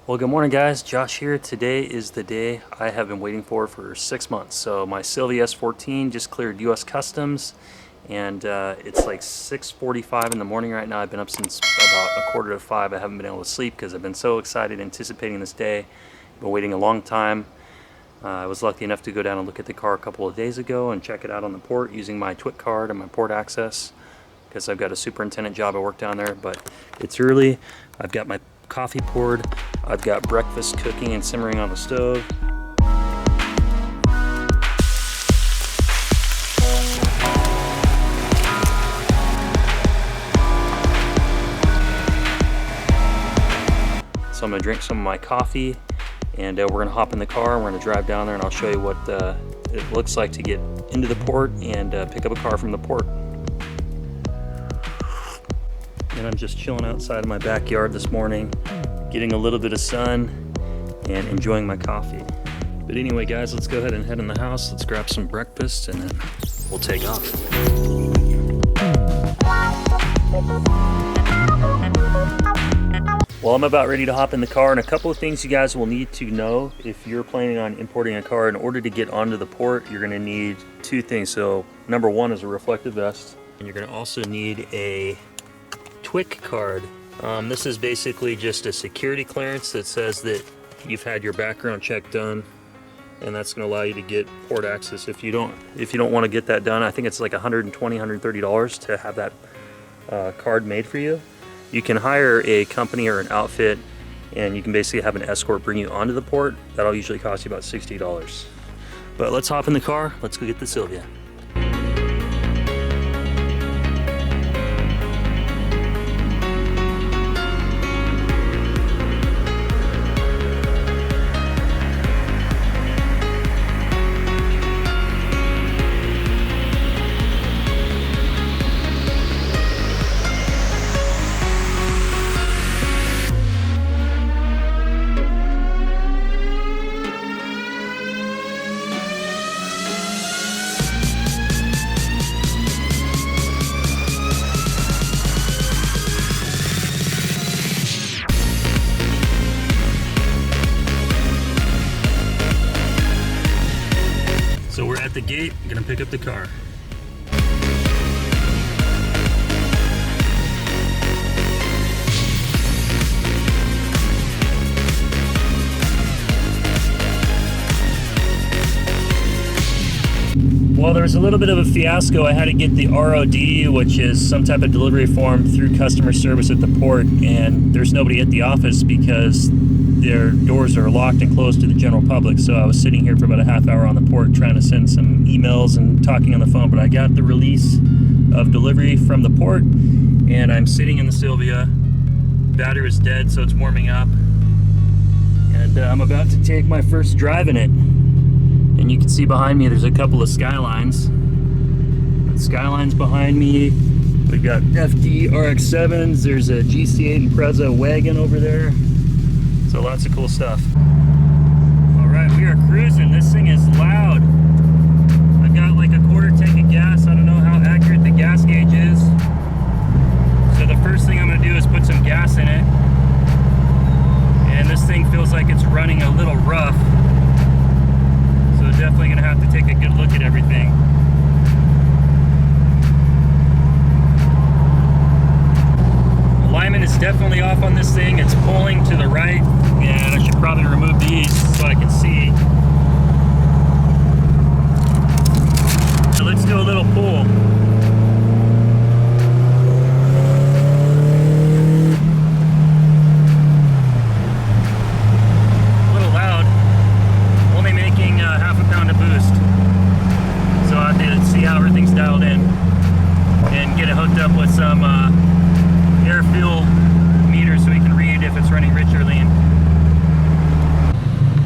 Well, good morning guys, Josh here. Today is the day I have been waiting for 6 months. So my Silvia S14 just cleared US Customs and it's like 6:45 in the morning right now. I've been up since about 4:45. I haven't been able to sleep because I've been so excited anticipating this day. I've been waiting a long time. I was lucky enough to go down and look at the car a couple of days ago and check it out on the port using my TWIC card and my port access because I've got a superintendent job at work down there, but it's early. I've got my coffee poured. I've got breakfast cooking and simmering on the stove. So I'm gonna drink some of my coffee and we're gonna hop in the car and we're gonna drive down there and I'll show you what it looks like to get into the port and pick up a car from the port. And I'm just chilling outside of my backyard this morning, getting a little bit of sun and enjoying my coffee. But anyway guys, let's go ahead and head in the house. Let's grab some breakfast and then we'll take off. Well, I'm about ready to hop in the car, and a couple of things you guys will need to know if you're planning on importing a car. In order to get onto the port, you're gonna need two things. So number one is a reflective vest, and you're gonna also need a TWIC card. This is basically just a security clearance that says that you've had your background check done, and that's going to allow you to get port access. If you don't want to get that done, I think it's like $120, $130 to have that card made for you. You can hire a company or an outfit, and you can basically have an escort bring you onto the port. That'll usually cost you about $60. But let's hop in the car. Let's go get the Silvia. So we're at the gate, I'm gonna pick up the car. Well, there was a little bit of a fiasco. I had to get the ROD, which is some type of delivery form, through customer service at the port, and there's nobody at the office because their doors are locked and closed to the general public. So I was sitting here for about a half hour on the port trying to send some emails and talking on the phone, but I got the release of delivery from the port and I'm sitting in the Silvia. Battery is dead, so it's warming up, and I'm about to take my first drive in it. And you can see behind me there's a couple of Skylines. Skylines behind me. We've got FD RX-7s, there's a GC8 and Impreza wagon over there. So lots of cool stuff. All right, we are cruising. This thing is loud. I've got like a quarter tank of gas. I don't know how accurate the gas gauge is. So the first thing I'm gonna do is put some gas in it. And this thing feels like it's running a little rough. So definitely gonna have to take a good look at everything. Alignment is definitely off on this thing. It's pulling to the right, and I should probably remove these so I can see. So let's do a little pull. A little loud. Only making half a pound of boost. So I have to see how everything's dialed in and get it hooked up with some air fuel meter so we can read if it's running rich or lean.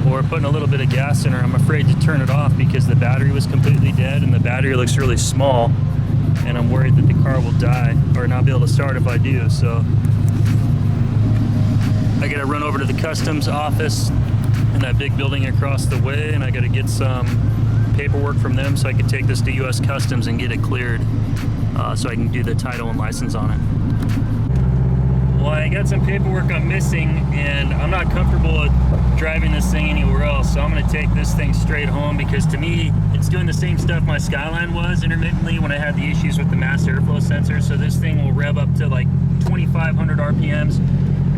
Well, we're putting a little bit of gas in her. I'm afraid to turn it off because the battery was completely dead and the battery looks really small, and I'm worried that the car will die or not be able to start if I do. So I gotta run over to the customs office in that big building across the way, and I gotta get some paperwork from them so I can take this to US Customs and get it cleared so I can do the title and license on it. Well, Well, I got some paperwork I'm missing, and I'm not comfortable with driving this thing anywhere else, so I'm going to take this thing straight home, because to me, it's doing the same stuff my Skyline was intermittently when I had the issues with the mass airflow sensor. So this thing will rev up to like 2,500 RPMs,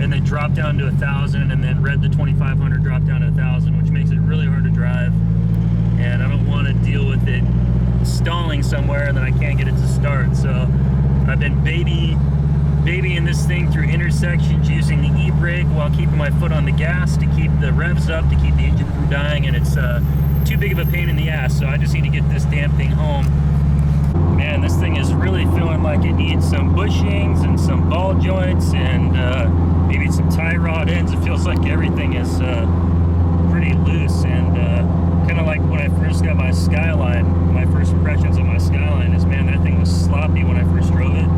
and then drop down to 1,000, and then rev the 2,500, drop down to 1,000, which makes it really hard to drive. And I don't want to deal with it stalling somewhere and then I can't get it to start. So I've been babying this thing through intersections using the e-brake while keeping my foot on the gas to keep the revs up, to keep the engine from dying, and it's too big of a pain in the ass, so I just need to get this damn thing home. Man, this thing is really feeling like it needs some bushings and some ball joints and maybe some tie rod ends. It feels like everything is pretty loose, and kind of like when I first got my Skyline, my first impressions of my Skyline is, man, that thing was sloppy when I first drove it.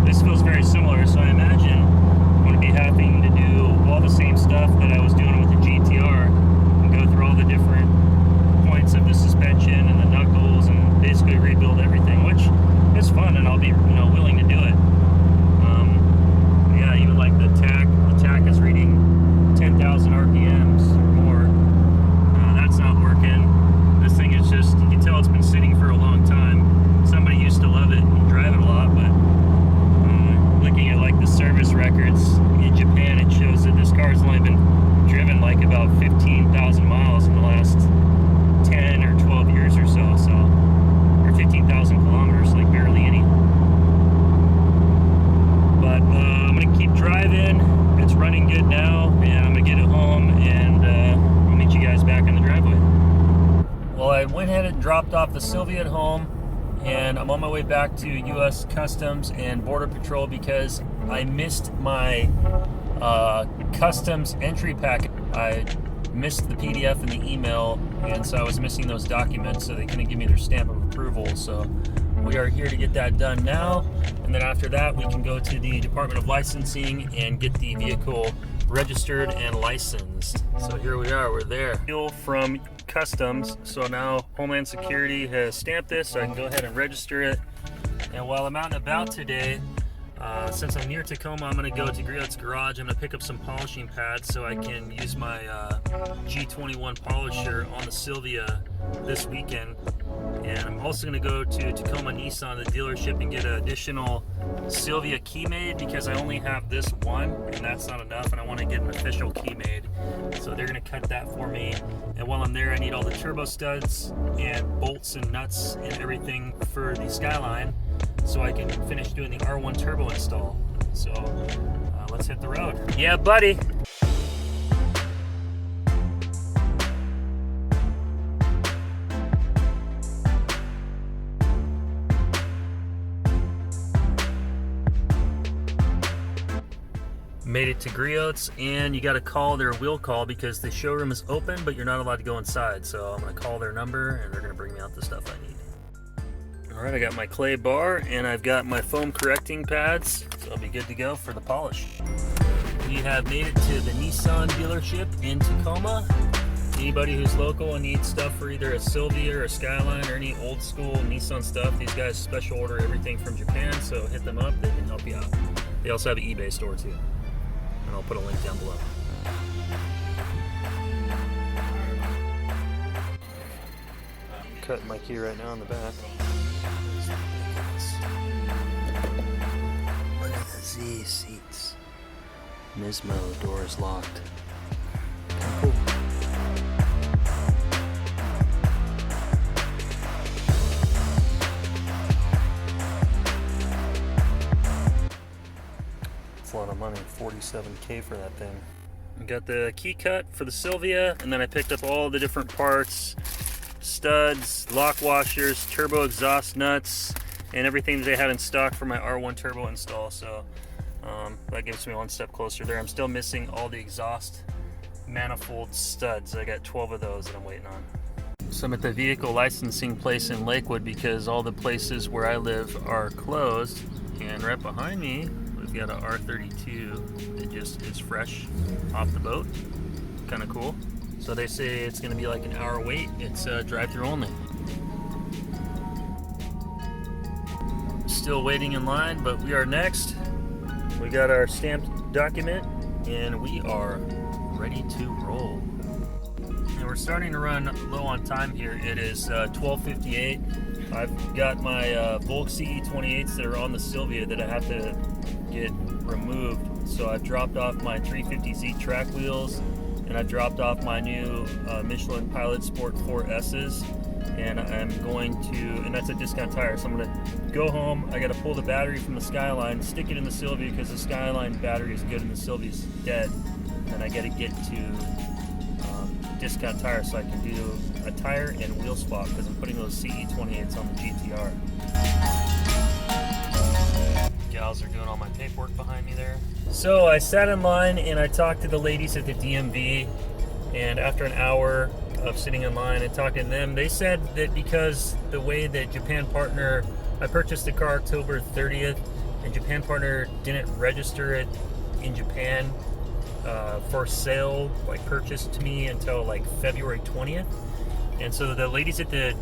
This feels very similar, so I imagine I'm going to be having to do all the same stuff that I was doing with the GTR and go through all the different points of the suspension and the knuckles and basically rebuild everything, which is fun, and I'll be, willing to do it. Yeah, even like the tack is reading 10,000 RPMs or more. That's not working. This thing is just, you can tell it's been sitting for a long time. Somebody used to love it and drive it a lot, but looking at like the service records in Japan, it shows that this car's only been driven like about 15,000 miles in the last 10 or 12 years or so, or 15,000 kilometers, like barely any. But I'm gonna keep driving. It's running good now, and I'm gonna get it home, and I'll meet you guys back in the driveway. Well, I went ahead and dropped off the Silvia at home, and I'm on my way back to U.S. Customs and Border Patrol because I missed my customs entry packet. I missed the PDF and the email, and so I was missing those documents, so they couldn't give me their stamp of approval. So we are here to get that done now, and then after that we can go to the Department of Licensing and get the vehicle registered and licensed. So here we are, we're there. Deal from Customs, so now Homeland Security has stamped this, so I can go ahead and register it. And while I'm out and about today, since I'm near Tacoma, I'm going to go to Griot's Garage. I'm going to pick up some polishing pads so I can use my G21 polisher on the Silvia this weekend. And I'm also going to go to Tacoma Nissan, the dealership, and get an additional Silvia key made because I only have this one and that's not enough, and I want to get an official key made. So they're going to cut that for me. And while I'm there, I need all the turbo studs and bolts and nuts and everything for the Skyline so I can finish doing the R1 turbo install. So let's hit the road. Yeah, buddy. Made it to Griot's, and you got to call their wheel call because the showroom is open, but you're not allowed to go inside. So I'm going to call their number, and they're going to bring me out the stuff I need. All right, I got my clay bar, and I've got my foam correcting pads, so I'll be good to go for the polish. We have made it to the Nissan dealership in Tacoma. Anybody who's local and needs stuff for either a Silvia or a Skyline or any old school Nissan stuff, these guys special order everything from Japan, so hit them up, they can help you out. They also have an eBay store too, and I'll put a link down below. Cutting my key right now in the back. Look at the Z seats. Nismo door is locked. Cool. It's a lot of money, $47K for that thing. I got the key cut for the Silvia, and then I picked up all the different parts, studs, lock washers, turbo exhaust nuts, and everything that they had in stock for my R1 turbo install. So that gives me one step closer there. I'm still missing all the exhaust manifold studs. I got 12 of those that I'm waiting on. So I'm at the vehicle licensing place in Lakewood because all the places where I live are closed. And right behind me, we've got an R32 that just is fresh off the boat. Kind of cool. So they say it's going to be like an hour wait. It's drive-through only. Still waiting in line, but we are next. We got our stamped document and we are ready to roll. And we're starting to run low on time here. It is 12:58. I've got my Volk CE28s that are on the Silvia that I have to get removed. So I've dropped off my 350Z track wheels, and I've dropped off my new Michelin Pilot Sport 4S's, and I'm going to, and that's a discount tire, so I'm going to go home. I got to pull the battery from the Skyline, stick it in the Silvia because the Skyline battery is good and the Silvia's dead, and I got to get to discount tire so I can do a tire and wheel swap because I'm putting those CE28s on the GTR. Gals are doing all my paperwork behind me there. So I sat in line and I talked to the ladies at the DMV, and after an hour of sitting in line and talking to them, they said that because the way that Japan Partner, I purchased the car October 30th and Japan Partner didn't register it in Japan for sale, like purchased to me until like February 20th. And so the ladies at the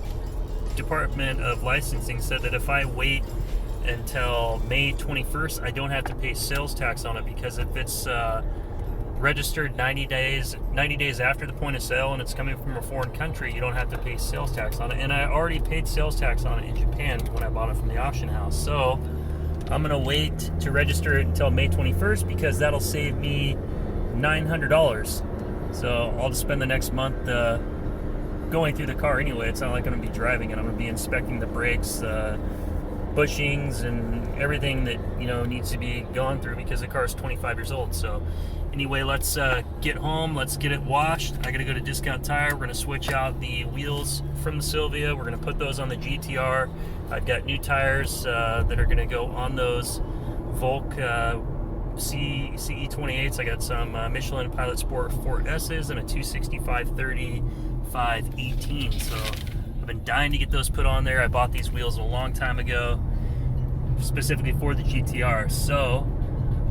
Department of Licensing said that if I wait until May 21st, I don't have to pay sales tax on it, because if it's registered 90 days after the point of sale and it's coming from a foreign country, you don't have to pay sales tax on it. And I already paid sales tax on it in Japan when I bought it from the auction house. So I'm gonna wait to register it until May 21st because that'll save me $900. So I'll just spend the next month going through the car anyway. It's not like I'm gonna be driving it. I'm gonna be inspecting the brakes, bushings, and everything that needs to be gone through because the car is 25 years old. So anyway, let's get home, let's get it washed. I gotta go to Discount Tire. We're gonna switch out the wheels from the Silvia. We're gonna put those on the GTR. I've got new tires that are gonna go on those Volk CE28s. I got some Michelin Pilot Sport 4S's and a 265/30 518. So I've been dying to get those put on there. I bought these wheels a long time ago, specifically for the GTR. So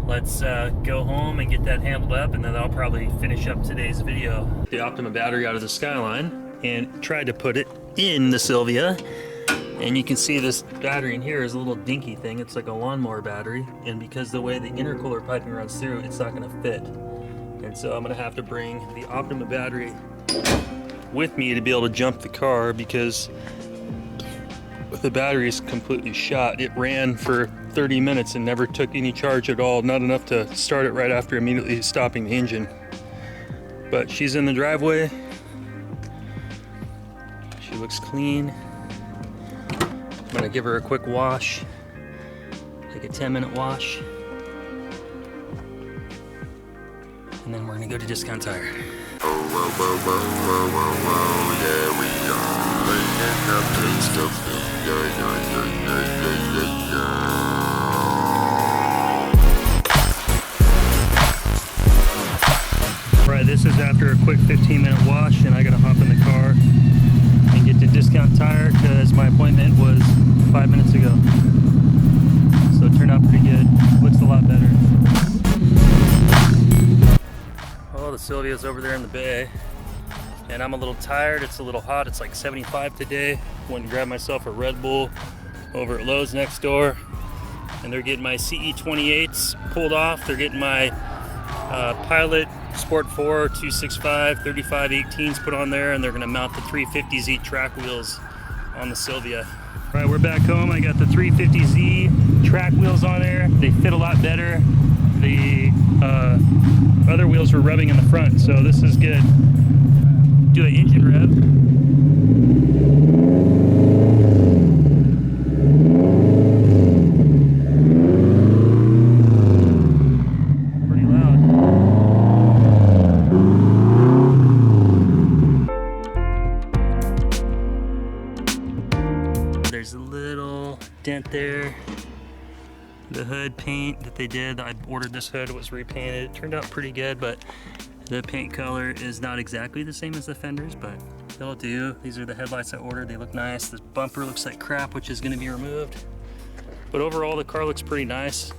let's go home and get that handled up, and then I'll probably finish up today's video. The Optima battery out of the Skyline and tried to put it in the Silvia. And you can see this battery in here is a little dinky thing. It's like a lawnmower battery. And because the way the intercooler piping runs through, it's not gonna fit. And so I'm gonna have to bring the Optima battery with me to be able to jump the car, because the battery is completely shot. It ran for 30 minutes and never took any charge at all. Not enough to start it right after immediately stopping the engine. But she's in the driveway. She looks clean. I'm gonna give her a quick wash, like a 10-minute wash, and then we're gonna go to Discount Tire. Oh, whoa, whoa, whoa, whoa, whoa, whoa, yeah, we are laying up taste of Right, this is after a quick 15-minute wash, and I gotta hop in the car and get to Discount Tire because my appointment was 5 minutes ago. So it turned out pretty good. Looks a lot better. Oh, the Silvia's over there in the bay, and I'm a little tired. It's a little hot. It's like 75 today. Went and grabbed myself a Red Bull over at Lowe's next door, and they're getting my CE28s pulled off. They're getting my Pilot Sport 4 265/30 518s put on there, and they're going to mount the 350Z track wheels on the Silvia. All right, we're back home. I got the 350Z track wheels on there. They fit a lot better. The other wheels were rubbing in the front, so this is good. Do an engine rev. Pretty loud. There's a little dent there. The hood paint that they did, I ordered this hood, it was repainted. It turned out pretty good, but the paint color is not exactly the same as the fenders, but they'll do. These are the headlights I ordered. They look nice. The bumper looks like crap, which is going to be removed. But overall, the car looks pretty nice.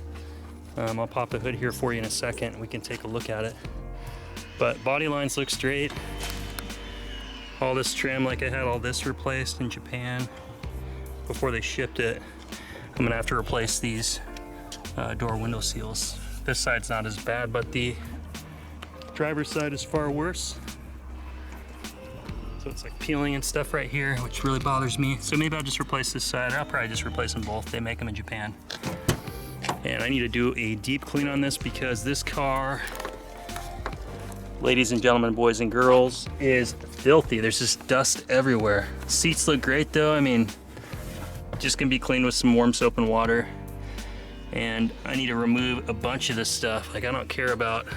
I'll pop the hood here for you in a second. We can take a look at it. But body lines look straight. All this trim, like I had all this replaced in Japan before they shipped it. I'm gonna have to replace these door window seals. This side's not as bad, but the driver's side is far worse. So it's like peeling and stuff right here, which really bothers me. So maybe I'll just replace this side. I'll probably just replace them both. They make them in Japan. And I need to do a deep clean on this because this car, ladies and gentlemen, boys and girls, is filthy. There's just dust everywhere. Seats look great though. I mean, just gonna be cleaned with some warm soap and water. And I need to remove a bunch of this stuff. Like I don't care about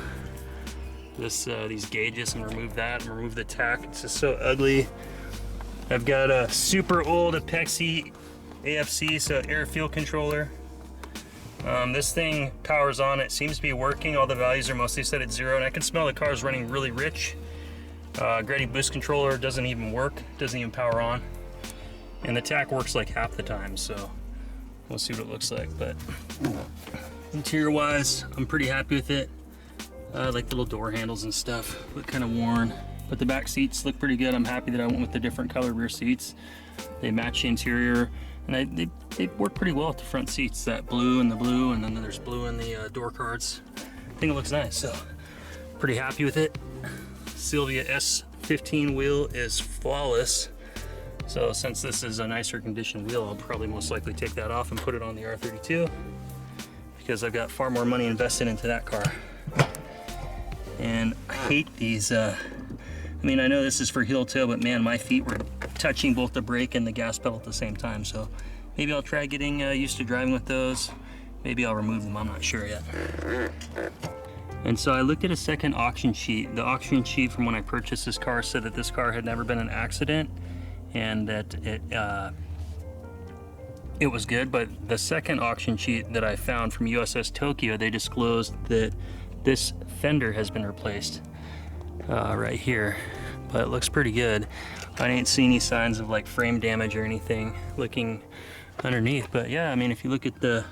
this, these gauges, and remove that and remove the tack. It's just so ugly. I've got a super old Apexi AFC, so air fuel controller. This thing powers on, it seems to be working. All the values are mostly set at 0, and I can smell the car's running really rich. Gradient boost controller doesn't even work, doesn't even power on. And the tack works like half the time, so we'll see what it looks like. But interior wise, I'm pretty happy with it. Like the little door handles and stuff look kind of worn, but the back seats look pretty good. I'm happy that I went with the different color rear seats. They match the interior, and they work pretty well with the front seats. That blue, and then there's blue in the door cards. I think it looks nice, so pretty happy with it. Silvia S15 wheel is flawless. So since this is a nicer condition wheel, I'll probably most likely take that off and put it on the R32 because I've got far more money invested into that car. And I hate these, I mean, I know this is for heel toe, but man, my feet were touching both the brake and the gas pedal at the same time. So maybe I'll try getting used to driving with those. Maybe I'll remove them, I'm not sure yet. And so I looked at a second auction sheet. The auction sheet from when I purchased this car said that this car had never been in an accident and that it was good. But the second auction sheet that I found from USS Tokyo, they disclosed that this fender has been replaced right here, but it looks pretty good. I didn't see any signs of like frame damage or anything looking underneath, but yeah, I mean, if you look at the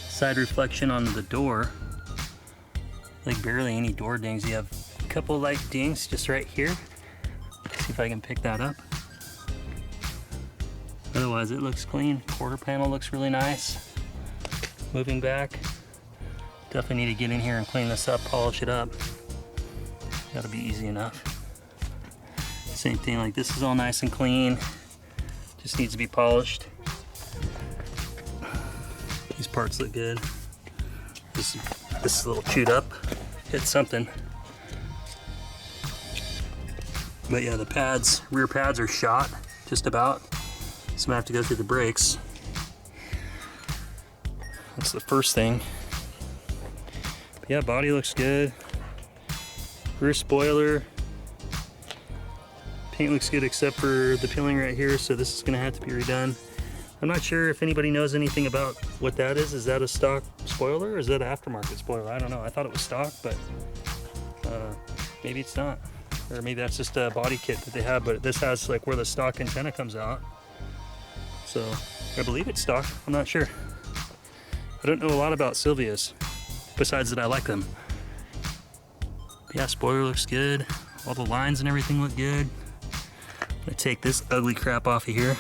side reflection on the door, like barely any door dings. You have a couple light dings just right here. Let's see if I can pick that up. Otherwise it looks clean. Quarter panel looks really nice. Moving back, definitely need to get in here and clean this up, polish it up. That'll be easy enough. Same thing, like this is all nice and clean. Just needs to be polished. These parts look good. This is a little chewed up. Hit something. But yeah, the pads, rear pads are shot just about. So I'm gonna have to go through the brakes. That's the first thing. But yeah, body looks good. Rear spoiler. Paint looks good except for the peeling right here, so this is gonna have to be redone. I'm not sure if anybody knows anything about what that is. Is that a stock spoiler or is that an aftermarket spoiler? I don't know. I thought it was stock, but maybe it's not. Or maybe that's just a body kit that they have, but this has like where the stock antenna comes out. So I believe it's stock. I'm not sure. I don't know a lot about Silvias, besides that I like them. But yeah, spoiler looks good. All the lines and everything look good. I'm gonna take this ugly crap off of here.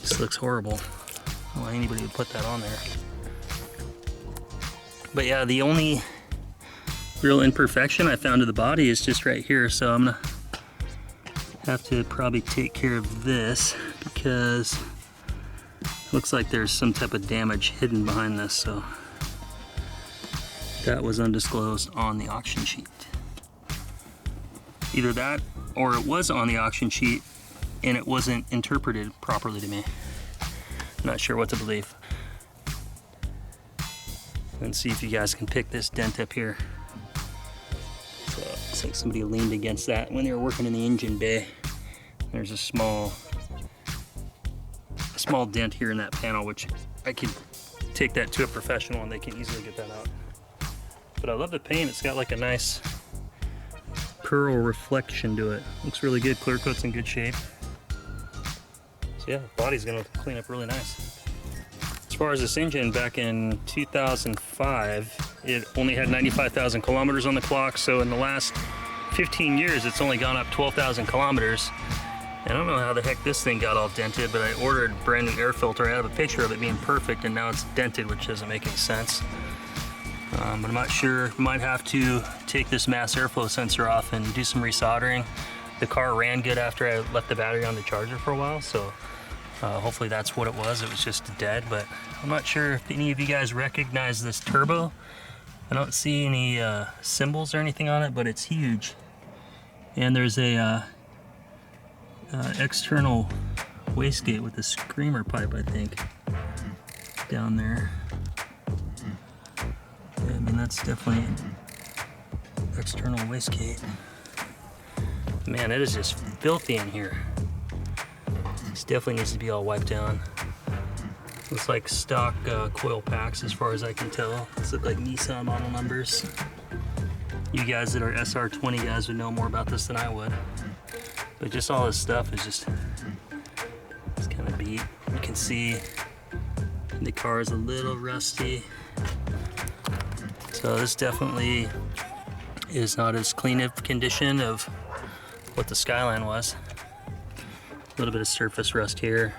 This looks horrible. I don't know why anybody would put that on there. But yeah, the only real imperfection I found to the body is just right here. So I'm gonna have to probably take care of this because it looks like there's some type of damage hidden behind this. So that was undisclosed on the auction sheet. Either that or it was on the auction sheet and it wasn't interpreted properly to me. I'm not sure what to believe. Let's see if you guys can pick this dent up here. So it looks like somebody leaned against that when they were working in the engine bay. There's a small dent here in that panel, which I could take that to a professional and they can easily get that out. But I love the paint. It's got like a nice pearl reflection to it. Looks really good. Clear coat's in good shape. So yeah, body's gonna clean up really nice. As far as this engine, back in 2005, it only had 95,000 kilometers on the clock. So in the last 15 years, it's only gone up 12,000 kilometers. I don't know how the heck this thing got all dented, but I ordered a brand new air filter. I have a picture of it being perfect, and now it's dented, which doesn't make any sense. But I'm not sure. Might have to take this mass airflow sensor off and do some resoldering. The car ran good after I left the battery on the charger for a while, so hopefully that's what it was. It was just dead, but I'm not sure if any of you guys recognize this turbo. I don't see any symbols or anything on it, but it's huge. And there's a external wastegate with a screamer pipe, I think, down there. Yeah, I mean, that's definitely external wastegate. Man, it is just filthy in here. This definitely needs to be all wiped down. Looks like stock coil packs as far as I can tell. These look like Nissan model numbers. You guys that are SR20 guys would know more about this than I would. But just all this stuff is just, it's kind of beat. You can see the car is a little rusty. So this definitely is not as clean of condition of what the Skyline was. A little bit of surface rust here,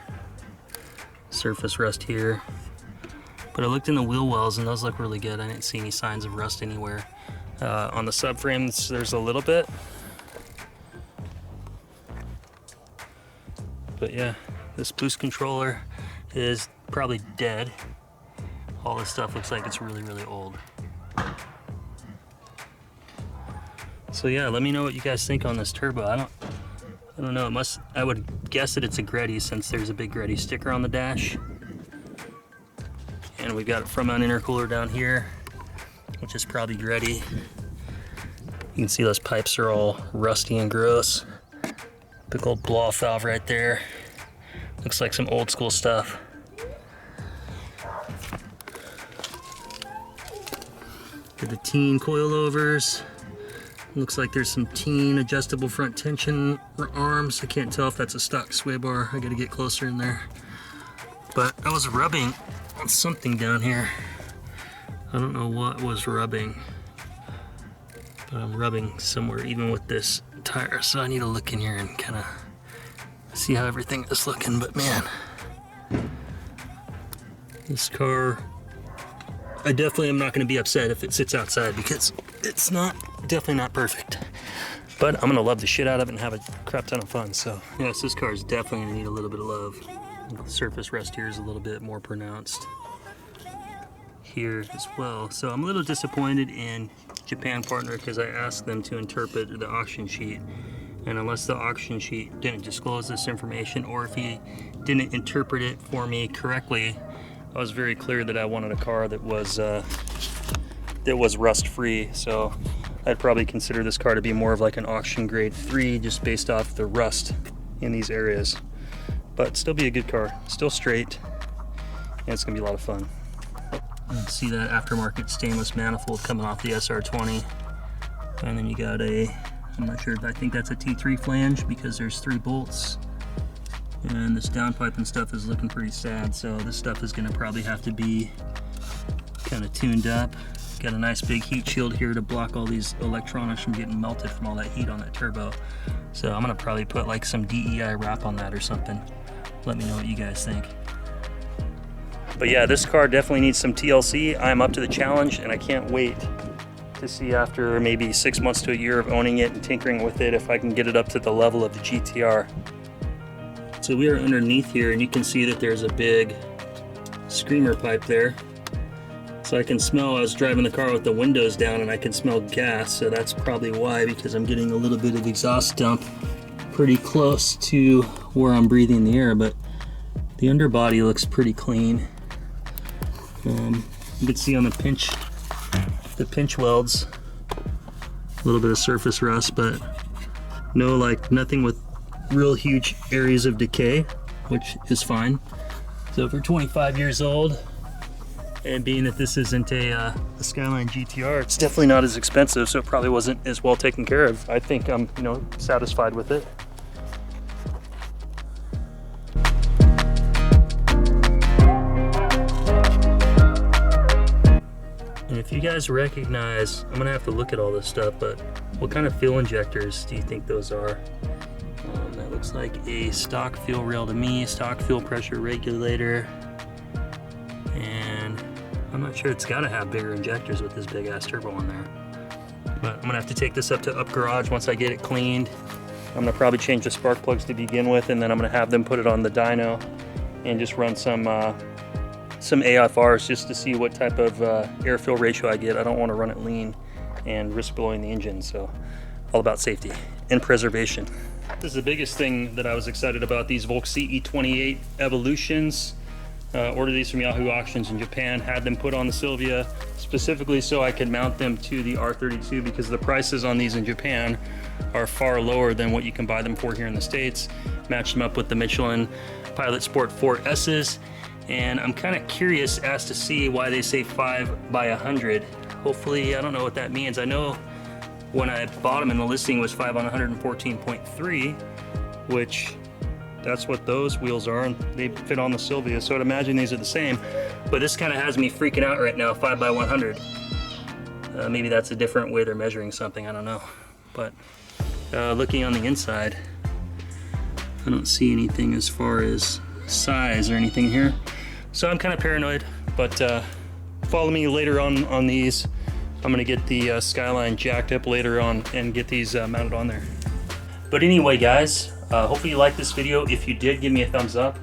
surface rust here. But I looked in the wheel wells and those look really good. I didn't see any signs of rust anywhere. On the subframes, there's a little bit. But yeah, this boost controller is probably dead. All this stuff looks like it's really, really old. So yeah, let me know what you guys think on this turbo. I don't know, I would guess that it's a Greddy since there's a big Greddy sticker on the dash. And we've got a front mount intercooler down here, which is probably Greddy. You can see those pipes are all rusty and gross. Big old blow-off valve right there. Looks like some old school stuff. Got the teen coilovers. Looks like there's some teen adjustable front tension arms. I can't tell if that's a stock sway bar. I gotta get closer in there. But I was rubbing on something down here. I don't know what was rubbing. But I'm rubbing somewhere even with this tire. So I need to look in here and kind of see how everything is looking. But man, this car, I definitely am not going to be upset if it sits outside because it's definitely not perfect. But I'm going to love the shit out of it and have a crap ton of fun. So yes, this car is definitely going to need a little bit of love. The surface rust here is a little bit more pronounced here as well. So I'm a little disappointed in Japan partner because I asked them to interpret the auction sheet. And unless the auction sheet didn't disclose this information or if he didn't interpret it for me correctly, I was very clear that I wanted a car that was rust free. So I'd probably consider this car to be more of like an auction grade 3 just based off the rust in these areas. But still be a good car, still straight, and it's gonna be a lot of fun. You can see that aftermarket stainless manifold coming off the SR20. And then you got I'm not sure, I think that's a T3 flange because there's 3 bolts. And this downpipe and stuff is looking pretty sad, so this stuff is gonna probably have to be kind of tuned up. Got a nice big heat shield here to block all these electronics from getting melted from all that heat on that turbo. So I'm gonna probably put like some DEI wrap on that or something. Let me know what you guys think. But yeah, this car definitely needs some TLC. I'm up to the challenge and I can't wait to see after maybe 6 months to a year of owning it and tinkering with it if I can get it up to the level of the GTR. So we are underneath here and you can see that there's a big screamer pipe there. So I can smell, I was driving the car with the windows down and I can smell gas, so that's probably why, because I'm getting a little bit of exhaust dump pretty close to where I'm breathing the air, but the underbody looks pretty clean. You can see on the pinch welds, a little bit of surface rust, but nothing with real huge areas of decay, which is fine. So for 25 years old, and being that this isn't a Skyline GTR, it's definitely not as expensive, so it probably wasn't as well taken care of. I think I'm, satisfied with it. And if you guys recognize, I'm gonna have to look at all this stuff, but what kind of fuel injectors do you think those are? Oh It looks like a stock fuel rail to me, stock fuel pressure regulator. And I'm not sure, it's gotta have bigger injectors with this big ass turbo on there. But I'm gonna have to take this up to Up Garage once I get it cleaned. I'm gonna probably change the spark plugs to begin with, and then I'm gonna have them put it on the dyno and just run some AFRs just to see what type of air-fuel ratio I get. I don't wanna run it lean and risk blowing the engine, so all about safety and preservation. This is the biggest thing that I was excited about, these Volks CE28 Evolutions. Ordered these from Yahoo Auctions in Japan, had them put on the Silvia specifically so I could mount them to the R32 because the prices on these in Japan are far lower than what you can buy them for here in the States. Matched them up with the Michelin Pilot Sport 4S's, and I'm kind of curious as to see why they say 5 by 100. Hopefully, I don't know what that means. I know when I bought them in the listing was 5 on 114.3, which that's what those wheels are, and they fit on the Silvia, so I'd imagine these are the same. But this kind of has me freaking out right now, 5 by 100. Maybe that's a different way they're measuring something, I don't know. But looking on the inside, I don't see anything as far as size or anything here. So I'm kind of paranoid, but follow me later on these. I'm gonna get the Skyline jacked up later on and get these mounted on there. But anyway, guys, hopefully you liked this video. If you did, give me a thumbs up.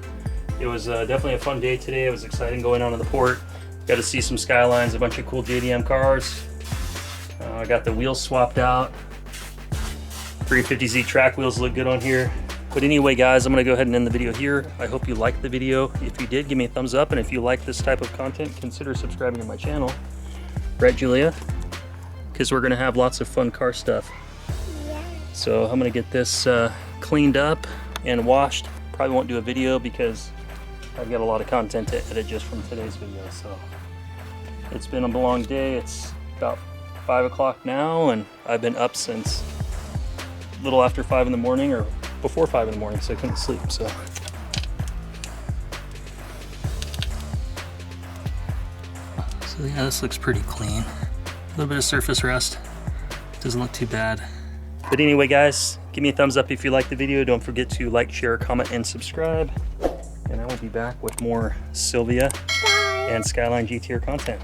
It was definitely a fun day today. It was exciting going on to the port. Got to see some Skylines, a bunch of cool JDM cars. I got the wheels swapped out. 350Z track wheels look good on here. But anyway, guys, I'm going to go ahead and end the video here. I hope you liked the video. If you did, give me a thumbs up. And if you like this type of content, consider subscribing to my channel. Right, Julia? Because we're going to have lots of fun car stuff. So I'm gonna get this cleaned up and washed. Probably won't do a video because I've got a lot of content to edit just from today's video. So it's been a long day. It's about 5 o'clock now, and I've been up since a little after 5 in the morning, or before 5 in the morning, so I couldn't sleep. So yeah, this looks pretty clean. A little bit of surface rust. Doesn't look too bad. But anyway, guys, give me a thumbs up if you liked the video. Don't forget to like, share, comment, and subscribe. And I will be back with more Silvia and Skyline GTR content.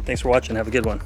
Thanks for watching. Have a good one.